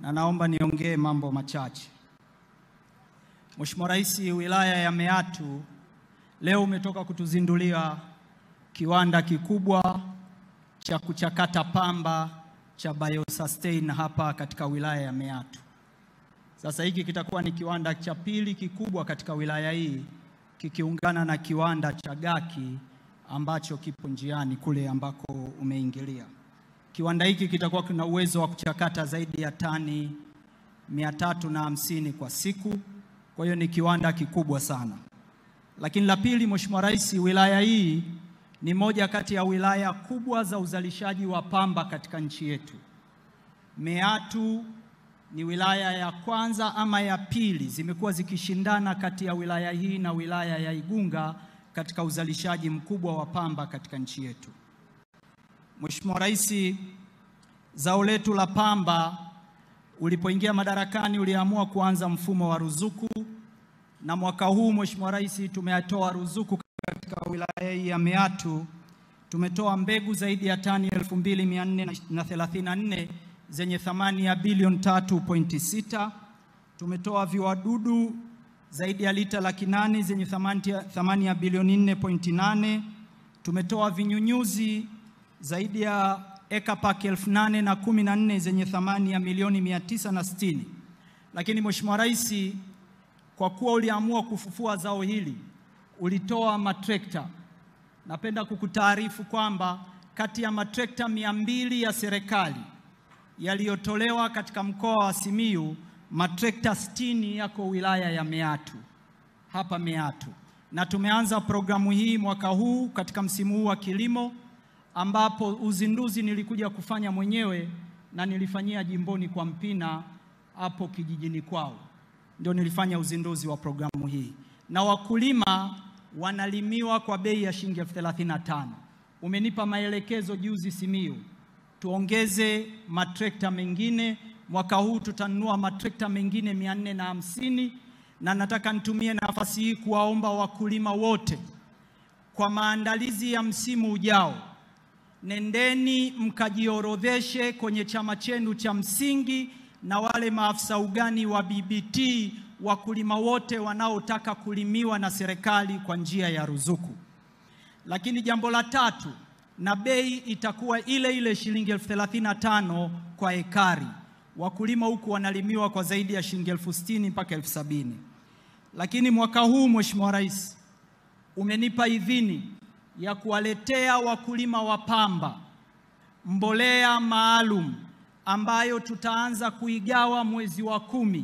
na naomba niongee mambo machache. Mheshimiwa Rais, wilaya ya Meatu leo umetoka kutuzindulia kiwanda kikubwa cha kuchakata pamba cha BioSustain hapa katika wilaya ya Meatu. Sasa hiki kitakuwa ni kiwanda cha pili kikubwa katika wilaya hii, kikiungana na kiwanda cha Gaki ambacho kipo njiani kule ambako umeingilia. Kiwanda hiki kitakuwa kina uwezo wa kuchakata zaidi ya tani 350 kwa siku. Kwa hiyo ni kiwanda kikubwa sana. Lakini la pili, Mheshimiwa Rais, wilaya hii ni moja kati ya wilaya kubwa za uzalishaji wa pamba katika nchi yetu. Meatu ni wilaya ya kwanza ama ya pili zimekuwa zikishindana kati ya wilaya hii na wilaya ya Igunga katika uzalishaji mkubwa wa pamba katika nchi yetu. Mheshimiwa Rais, zao letu la pamba ulipoingia madarakani uliamua kuanza mfumo wa ruzuku, na mwaka huu Mheshimiwa Rais tumetoa ruzuku katika wilaya hii ya Meatu. Tumetoa mbegu zaidi ya tani 2434 zenye thamani ya bilioni 3.6. Tumetoa viwadudu zaidi ya lita 800 zenye thamani ya bilioni 4.8. Tumetoa vinyunyuzi zaidi ya eka paki 814 zenye thamani ya milioni 960. Lakini Mheshimiwa Rais, kwa kuwa uliamua kufufua zao hili, ulitoa matrekta. Napenda kukutaarifu kwamba kati ya matrekta 200 ya serikali yaliyotolewa katika mkoa wa Simiyu, matrekta 60 yako wilaya ya Meatu, hapa Meatu. Na tumeanza programu hii mwaka huu katika msimu huu wa kilimo, ambapo uzinduzi nilikuja kufanya mwenyewe na nilifanyia jimboni kwa Mpina hapo kijijini kwao. Ndio nilifanya uzinduzi wa programu hii. Na wakulima wanalimiwa kwa bei ya shilingi 35,000. Umenipa maelekezo juzi Simiyu, tuongeze matrekta mengine. Mwaka huu tutanunua matrekta mengine 450, na nataka nitumie nafasi hii kuwaomba wakulima wote kwa maandalizi ya msimu ujao, nendeni mkajiorodheshe kwenye chama chenu cha msingi na wale maafisa ugani wa BBT, wakulima wote wanaotaka kulimiwa na serikali kwa njia ya ruzuku. Lakini jambo la tatu, na bei itakuwa ile ile shilingi 35,000 kwa ekari. Wakulima huku wanalimiwa kwa zaidi ya shilingi 60,000 mpaka 70,000. Lakini mwaka huu Mheshimiwa Rais umenipa idhini ya kuwaletea wakulima wa pamba mbolea maalum ambayo tutaanza kuigawa mwezi wa 10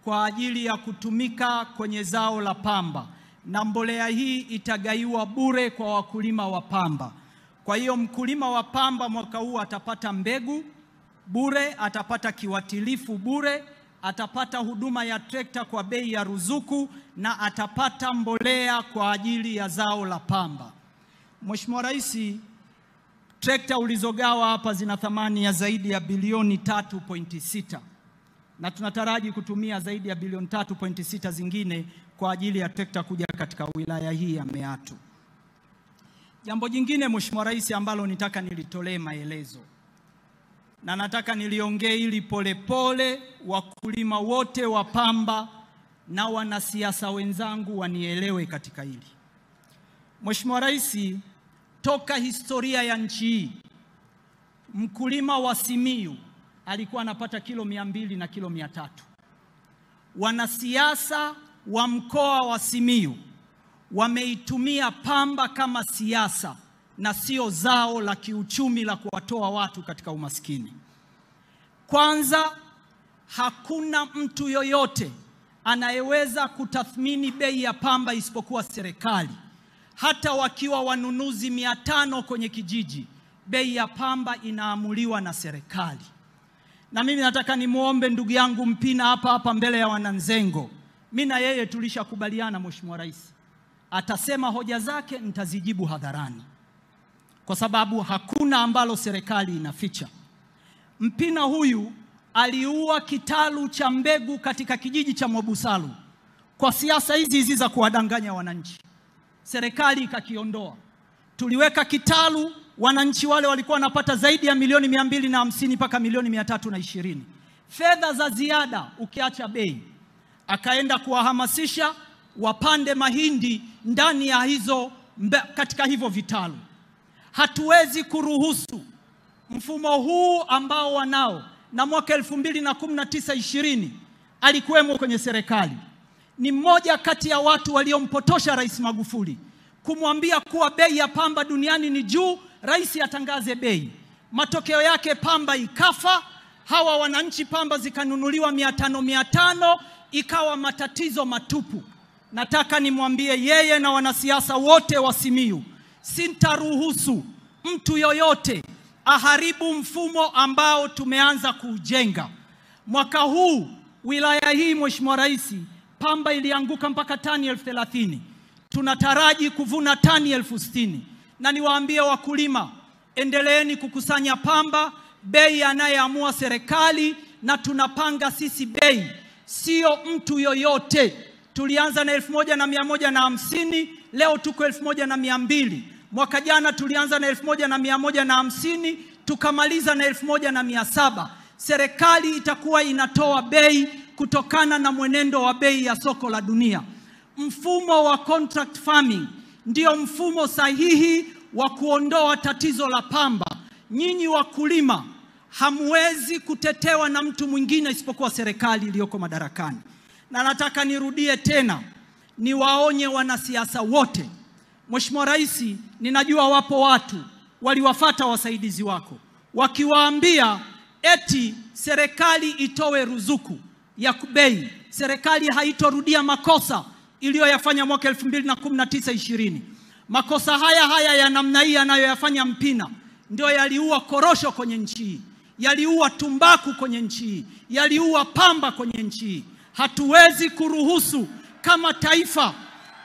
kwa ajili ya kutumika kwenye zao la pamba, na mbolea hii itagaiwa bure kwa wakulima wa pamba. Kwa hiyo mkulima wa pamba mwaka huu atapata mbegu bure, atapata kiwatilifu bure, atapata huduma ya trekta kwa bei ya ruzuku, na atapata mbolea kwa ajili ya zao la pamba. Mheshimiwa Rais, trekta ulizogawa hapa zina thamani ya zaidi ya bilioni 3.6, na tunataraji kutumia zaidi ya bilioni 3.6 zingine kwa ajili ya trekta kuja katika wilaya hii ya Meatu. Jambo jingine Mheshimiwa Rais ambalo nitaka nilitolee maelezo na nataka niliongee ili polepole wakulima wote wa pamba na wanasiasa wenzangu wanielewe katika hili. Mheshimiwa Rais, toka historia ya nchi hii, mkulima wa Simiyu alikuwa anapata kilo 200 na kilo 300. Wanasiasa wa mkoa wa Simiyu wameitumia pamba kama siasa na sio zao la kiuchumi la kuwatoa watu katika umaskini. Kwanza, hakuna mtu yoyote anayeweza kutathmini bei ya pamba isipokuwa serikali. Hata wakiwa wanunuzi 500 kwenye kijiji, bei ya pamba inaamuliwa na serikali. Na mimi nataka nimuombe ndugu yangu Mpina hapa mbele ya wananzengo. Mimi na yeye tulishakubaliana Mheshimiwa Rais, atasema hoja zake nitazijibu hadharani, kwa sababu hakuna ambalo serikali inaficha. Mpina huyu aliua kitalu cha mbegu katika kijiji cha Mwabusalu kwa siasa hizi za kuwadanganya wananchi. Serikali ikakiondoa. Tuliweka kitalu, wananchi wale walikuwa wanapata zaidi ya milioni 250 mpaka milioni 320. fedha za ziada ukiacha bei. Akaenda kuwahamasisha wapande mahindi ndani ya katika hivyo vitalu. Hatuwezi kuruhusu mfumo huu ambao wanao, na mwaka 2019-20 alikuwemo kwenye serikali. Ni mmoja kati ya watu waliompotosha Rais Magufuli kumwambia kuwa bei ya pamba duniani ni juu, rais atangaze bei. Matokeo yake pamba ikafa, hawa wananchi pamba zikanunuliwa 500, ikawa matatizo matupu. Nataka nimwambie yeye na wanasiasa wote wa Simiyu, sintaruhusu mtu yoyote aharibu mfumo ambao tumeanza kujenga. Mwaka huu wilaya hii, Mheshimiwa Rais, pamba ilianguka mpaka tani 30,000. Tunataraji kuvuna tani 60,000. Na niwaambie wakulima, endeleeni kukusanya pamba, bei anayeamua serikali, na tunapanga sisi bei, sio mtu yoyote. Tulianza na 1150, leo tuko 1200. Mwaka jana tulianza na 1150, tukamaliza na 1700. Serikali itakuwa inatoa bei kutokana na mwenendo wa bei ya soko la dunia. Mfumo wa contract farming ndio mfumo sahihi wa kuondoa tatizo la pamba. Nyinyi wakulima hamwezi kutetewa na mtu mwingine isipokuwa serikali iliyoko madarakani. Na nataka nirudie tena, niwaonye wanasiasa wote. Mheshimiwa Rais, ninajua wapo watu waliwafata wasaidizi wako wakiwaambia eti serikali itoe ruzuku ya bei. Serikali haitorudia makosa iliyoyafanya mwaka 2019-20. Makosa haya ya namna hii anayoyafanya Mpina ndio yaliua korosho kwenye nchi hii, yaliua tumbaku kwenye nchi hii, yaliua pamba kwenye nchi hii. Hatuwezi kuruhusu kama taifa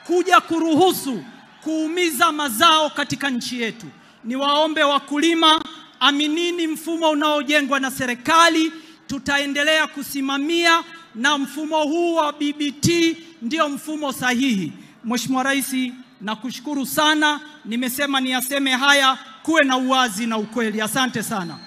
kuja kuruhusu kuumiza mazao katika nchi yetu. Niwaombe wakulima, aminini mfumo unaojengwa na serikali, tutaendelea kusimamia, na mfumo huu wa BBT ndio mfumo sahihi. Mheshimiwa Rais, nakushukuru sana. Nimesema niyaseme haya, kuwe na uwazi na ukweli. Asante sana.